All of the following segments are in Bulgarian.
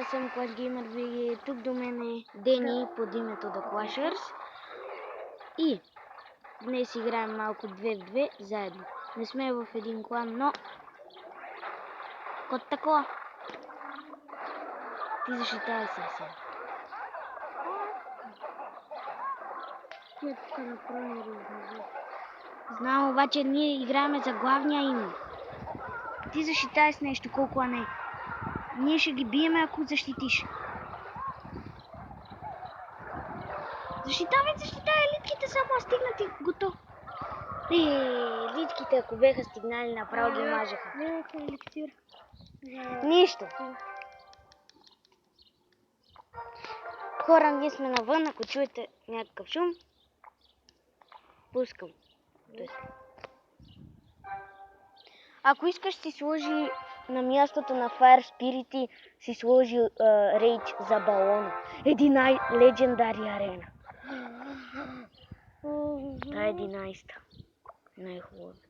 аз съм Clash Gamer VG, тук до мен е Дени под името The Clashers и днес играем малко 2 в 2 заедно. Не сме в един клан, но код такова. Ти защитавай се сега. Знам, обаче ние играем за главния им. Ти защитай с нещо, колко не. Ние ще ги биеме, ако защитиш. Защитавай, литките само стигнати, готов. Литките, ако беха стигнали, направо ги мажеха. Нищо. Хора, ние сме навън, ако чуете някакъв шум, пускам. Ако искаш си сложи на мястото на Fire Spirit, си сложи Rage за балона. Един легендари арена. Та е 11-та. Най-хубавата.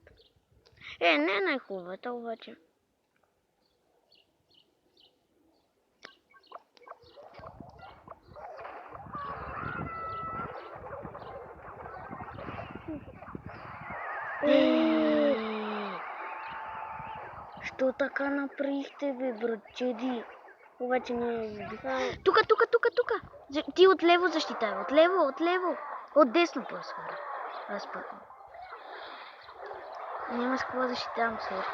Не е най-хубавата, обаче. Що така направихте, бе, братчеди? Обаче не е... Тука! Ти отляво защитавай. Отляво. Отдесно по-скоро. Аз пък. Няма с какво защитавам, сори.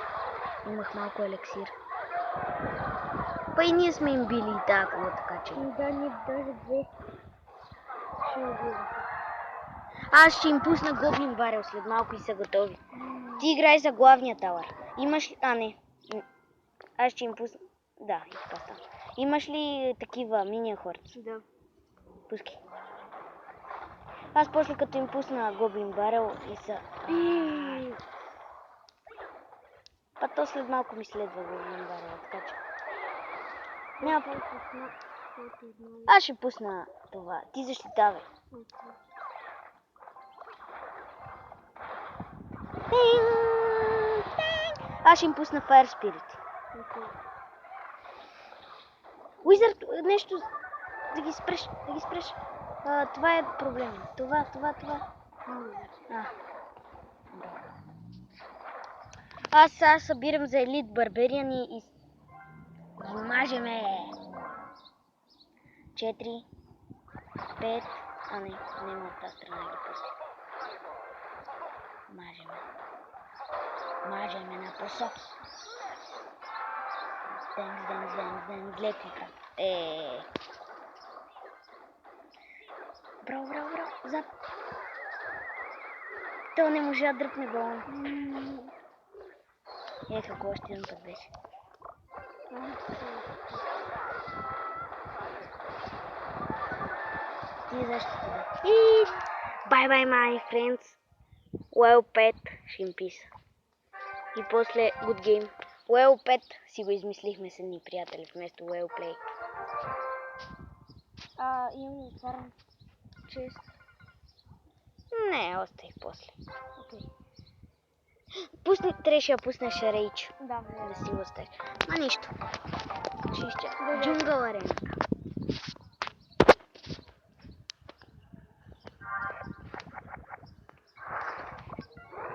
Имах малко елексир. Па и ние сме им били и такова, така че... Да, ние даже две. Аз ще им пусна гоблин барел след малко и са готови. Ти играй за главния тауър. Имаш... не. Аз ще им пусна... Да, и така става. Имаш ли такива миния хорц? Да. Пускай. Аз после като им пусна гоблин барел и са... Па то след малко ми следва гоблин барел, така че... Няма по-пусна. Аз ще пусна това. Ти защитавай. Аз ще им пусна Fire Spirit. Wizard, нещо да ги спреш. Това е проблем. Това. Аз сега събирам за елит барбериани и ги мажеме. 4, 5, не от тази страна ги пусна. Мажеме на посоки. Ден, гледайте. Браво. То не може да дръпне балон. Какво още един път беше. Ти защита. Bye, my friends. Well pet, ще им писа. И после good game. Well pet си го измислихме с едни приятели вместо well play. Имам ли фарм чест? Не, оставих после. Трябваше да пуснеш рейдж. Да си го оставиш. Ма нищо. Джунгъл арената.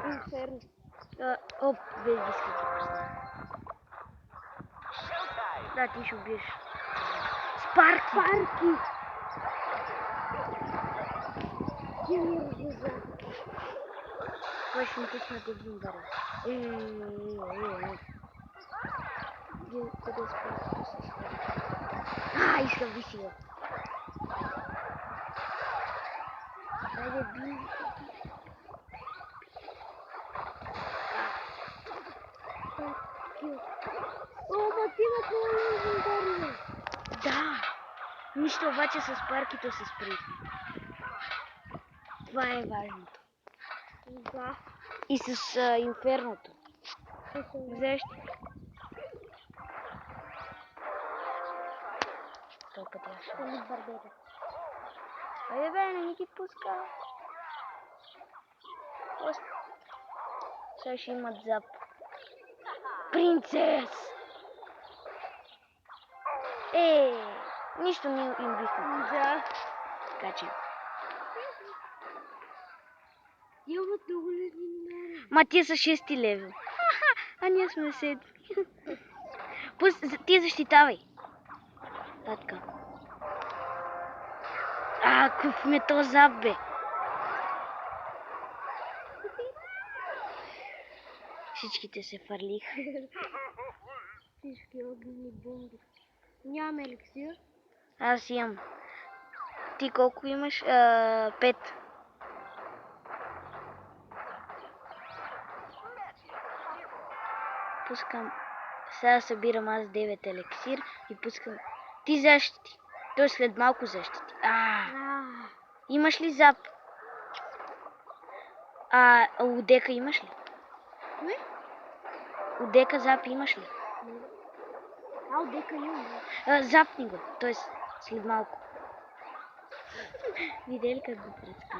Инферно. Без диски ги пусна. Да, ти ще убиеш. Спарки! Кой ще ми пусна гоблин барел? Къде спаркито се сходи? Искам висия. Айде, би. Мотивът на легендария. Да! Нищо, обаче с паркито се спри. Това е важното. Да. И с инферното. Взеш? Това път я ще. Айде бе, не ги пуска. Сега ще имат зап. Принцес! Нищо не им бихме. Да. Така че. Имат много легендари. Ма тия са 6 левел. А ние сме 7. Ти защитавай. Така. Какъв ме то зап, бе. Всичките се фърлиха. Всички огнени бомби. Нямаме еликсир. Аз имам. Ти колко имаш? 5. Пускам. Сега събирам аз 9 елексир и пускам. Ти защити. Той след малко защити. Имаш ли зап? Удека имаш ли? Кое? Удека зап имаш ли? Дека имам. Запни го. Т.е. след малко. Видели как го пръска?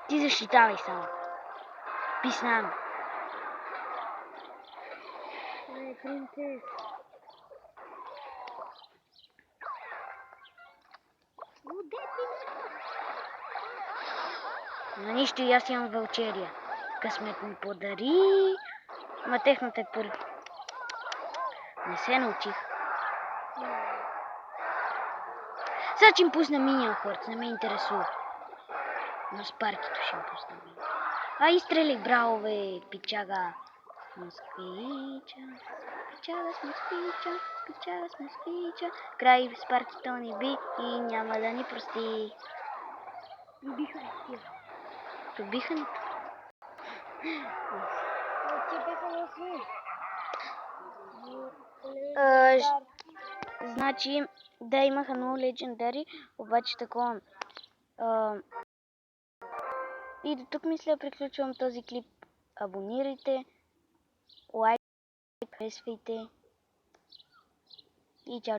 Ти защитавай само. Писнам. Принцес. Но нищо и аз имам вълчерия. Късмет ми подари. Ма техната е първи. Не се научих. Сега ще им пусна Minion Horde, не ме интересува. Но с паркито ще им пусна Minion. Изстреляй, браво, бе, пичага. Москвича, пичага с москвича, пичага с москвича. Край с паркито ни би и няма да ни прости. Биха ли тия? Побиха ни. Те бяха на свой. Значи, да, имаха много легендари, обаче такова. И до тук мисля, приключвам този клип. Абонирайте, лайк, харесвайте и чао.